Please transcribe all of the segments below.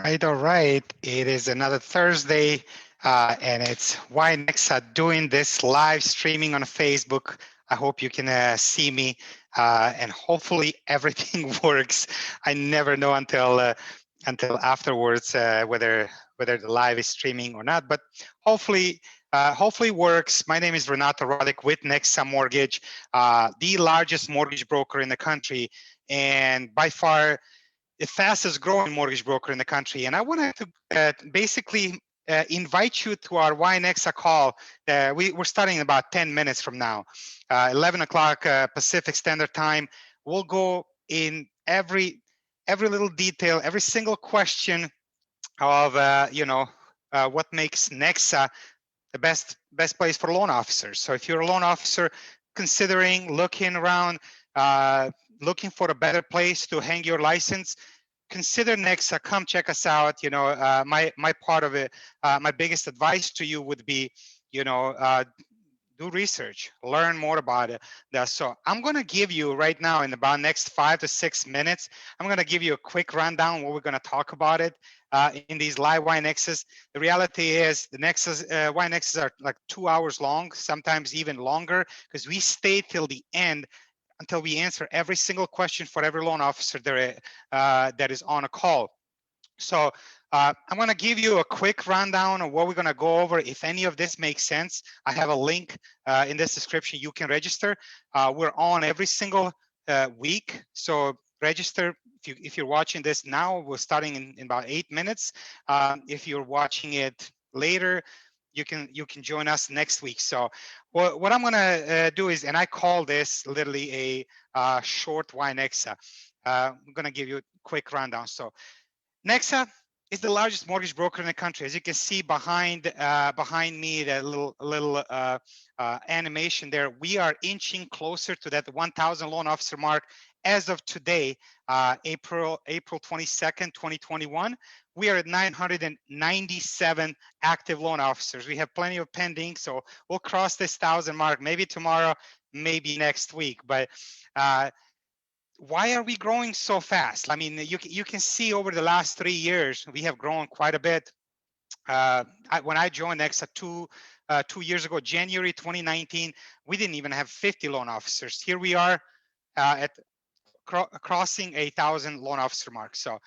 All right. It is another Thursday, and it's why NEXA doing this live streaming on Facebook. I hope you can see me, and hopefully everything works. I never know until afterwards whether the live is streaming or not, but hopefully works. My name is Renato Rodic with NEXA Mortgage, the largest mortgage broker in the country, and by far the fastest growing mortgage broker in the country. And I wanted to basically invite you to our YNEXA call. We're starting in about 10 minutes from now, 11 o'clock Pacific Standard Time. We'll go in every little detail, every single question of what makes NEXA the best place for loan officers. So if you're a loan officer considering looking around, looking for a better place to hang your license, consider NEXA. Come check us out. My part of it, my biggest advice to you would be, do research, learn more about it. So I'm going to give you right now in about next 5 to 6 minutes, I'm going to give you a quick rundown what we're going to talk about it in these live YNEXAs. The reality is the YNEXAs are like 2 hours long, sometimes even longer, because we stay till the end until we answer every single question for every loan officer there, that is on a call. So I'm going to give you a quick rundown of what we're going to go over. If any of this makes sense, I have a link in this description. You can register. We're on every single week. So register. If you're watching this now, we're starting in about 8 minutes. If you're watching it later, you can join us next week. So what I'm going to do is, and I call this literally a short YNEXA. I'm going to give you a quick rundown. So NEXA is the largest mortgage broker in the country. As you can see behind me, that little animation there, we are inching closer to that 1,000 loan officer mark. As of today, April 22nd, 2021, we are at 997 active loan officers. We have plenty of pending, so we'll cross this 1,000 mark maybe tomorrow, maybe next week. But why are we growing so fast? I mean, you can see over the last 3 years, we have grown quite a bit. When I joined NEXA 2 years ago, January 2019, we didn't even have 50 loan officers. Here we are at crossing 1,000 loan officer mark. So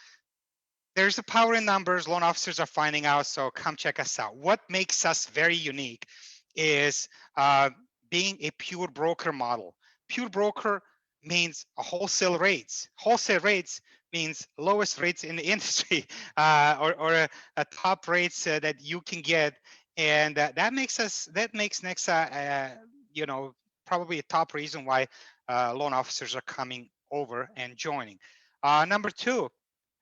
there's a power in numbers. Loan officers are finding out. So come check us out. What makes us very unique is being a pure broker model. Pure broker means a wholesale rates. Wholesale rates means lowest rates in the industry, or a top rates that you can get, and that makes NEXA, probably a top reason why loan officers are coming over and joining. Number two,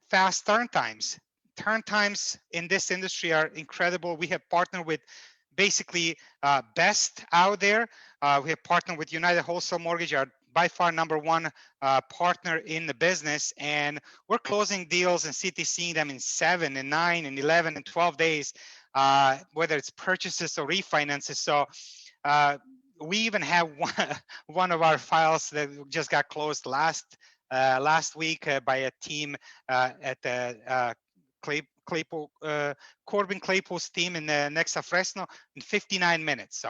fast turn times. Turn times in this industry are incredible. We have partnered with basically best out there. We have partnered with United Wholesale Mortgage, our by far number one partner in the business, and we're closing deals and CTCing them in 7 and 9 and 11 and 12 days, whether it's purchases or refinances. So we even have one of our files that just got closed last week by a team at the Claypool, Corbin Claypool's team in the NEXA Fresno in 59 minutes.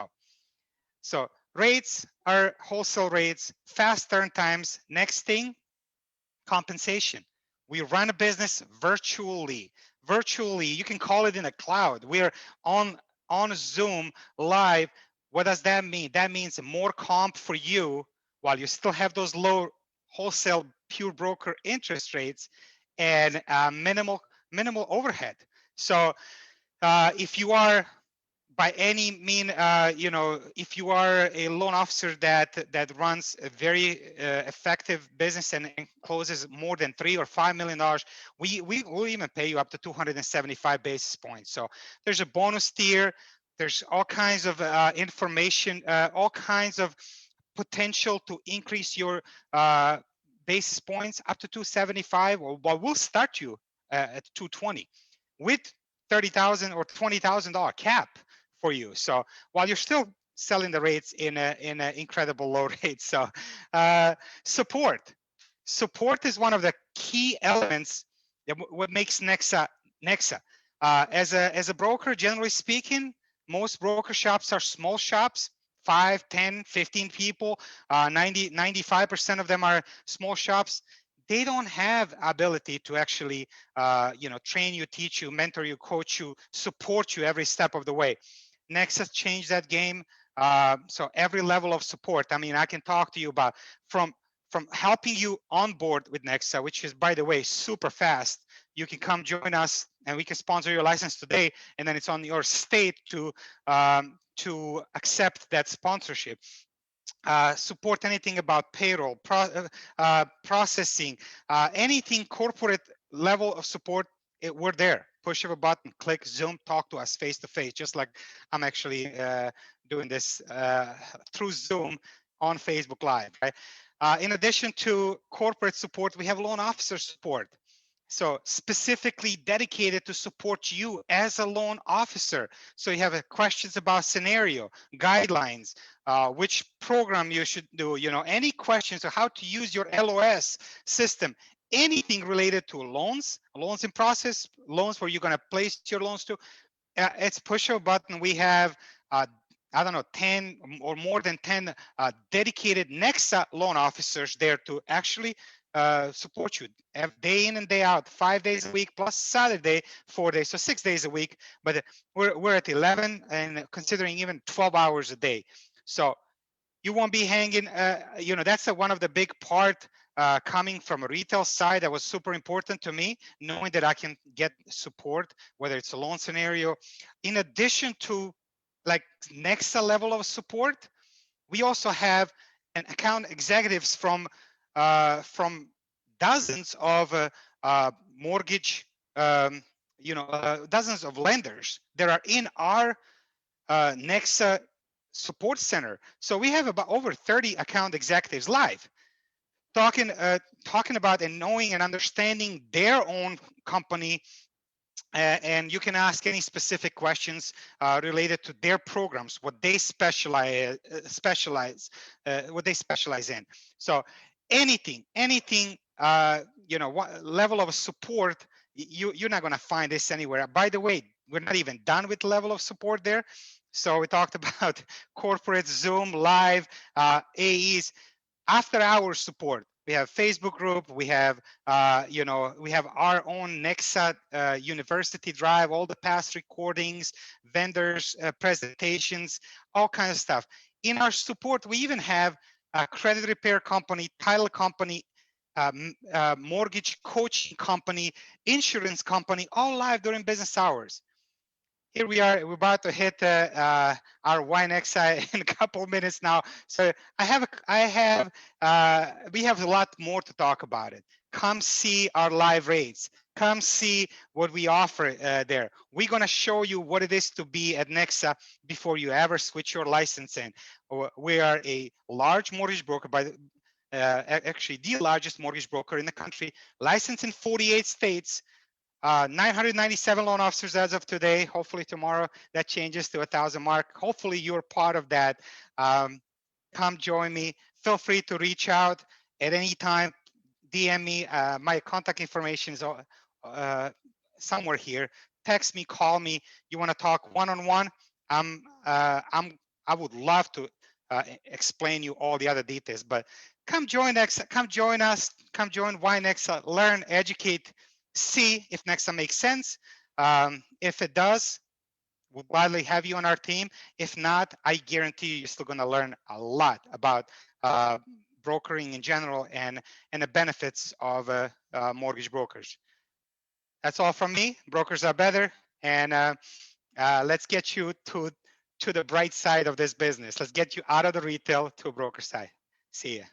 So rates are wholesale rates, fast turn times. Next thing, compensation. We run a business virtually. Virtually, you can call it in a cloud. We're on Zoom live. What does that mean? That means more comp for you while you still have those low wholesale pure broker interest rates and minimal overhead. So if you are by any mean, if you are a loan officer that runs a very effective business and closes more than $3 or $5 million, we will even pay you up to 275 basis points. So there's a bonus tier. There's all kinds of information, all kinds of potential to increase your basis points up to 275, or we'll start you at 220 with $30,000 or $20,000 cap for you. So while you're still selling the rates in an incredible low rate. So support is one of the key elements that what makes NEXA NEXA. As a broker, generally speaking, most broker shops are small shops, 5, 10, 15 people. 95% of them are small shops. They don't have ability to actually, train you, teach you, mentor you, coach you, support you every step of the way. NEXA changed that game. So every level of support. I mean, I can talk to you about from helping you onboard with NEXA, which is, by the way, super fast. You can come join us and we can sponsor your license today, and then it's on your state to accept that sponsorship. Support anything about payroll, processing, anything corporate level of support, we're there. Push of a button, click Zoom, talk to us face to face, just like I'm actually doing this through Zoom on Facebook Live, right? In addition to corporate support, we have loan officer support. So specifically dedicated to support you as a loan officer. So you have questions about scenario, guidelines, which program you should do, any questions or how to use your LOS system, anything related to loans in process, loans where you're going to place your loans to. It's push a button. We have I don't know, 10 or more than 10 dedicated NEXA loan officers there to actually support you day in and day out, 5 days a week plus Saturday, 4 days, so 6 days a week. But we're at 11 and considering even 12 hours a day. So you won't be hanging, that's one of the big part coming from a retail side that was super important to me, knowing that I can get support, whether it's a loan scenario. In addition to like next level of support, we also have an account executives from dozens of mortgage, dozens of lenders that are in our NEXA support center. So we have about over 30 account executives live talking about and knowing and understanding their own company. And you can ask any specific questions related to their programs, what they specialize what they specialize in. So anything, what level of support, you're not going to find this anywhere. By the way, we're not even done with level of support there. So we talked about corporate, Zoom, live, AEs, after hours support. We have Facebook group. We have, we have our own NEXA University Drive, all the past recordings, vendors, presentations, all kinds of stuff. In our support, we even have a credit repair company, title company, mortgage coaching company, insurance company, all live during business hours. Here we are, we're about to hit our NEXA in a couple of minutes now. So we have a lot more to talk about it. Come see our live rates. Come see what we offer there. We're gonna show you what it is to be at NEXA before you ever switch your license in. We are a large mortgage broker, actually the largest mortgage broker in the country, licensed in 48 states. 997 loan officers as of today. Hopefully tomorrow that changes to 1,000 mark. Hopefully you're part of that. Come join me. Feel free to reach out at any time. DM me. My contact information is somewhere here. Text me, call me. You want to talk one-on-one? I would love to explain you all the other details. But come join NEXA. Come join us. Come join NEXA. Learn, educate. See if NEXA makes sense. If it does, we'll gladly have you on our team. If not, I guarantee you're still going to learn a lot about brokering in general and the benefits of mortgage brokers. That's all from me. Brokers are better, and let's get you to the bright side of this business. Let's get you out of the retail to a broker side. See ya.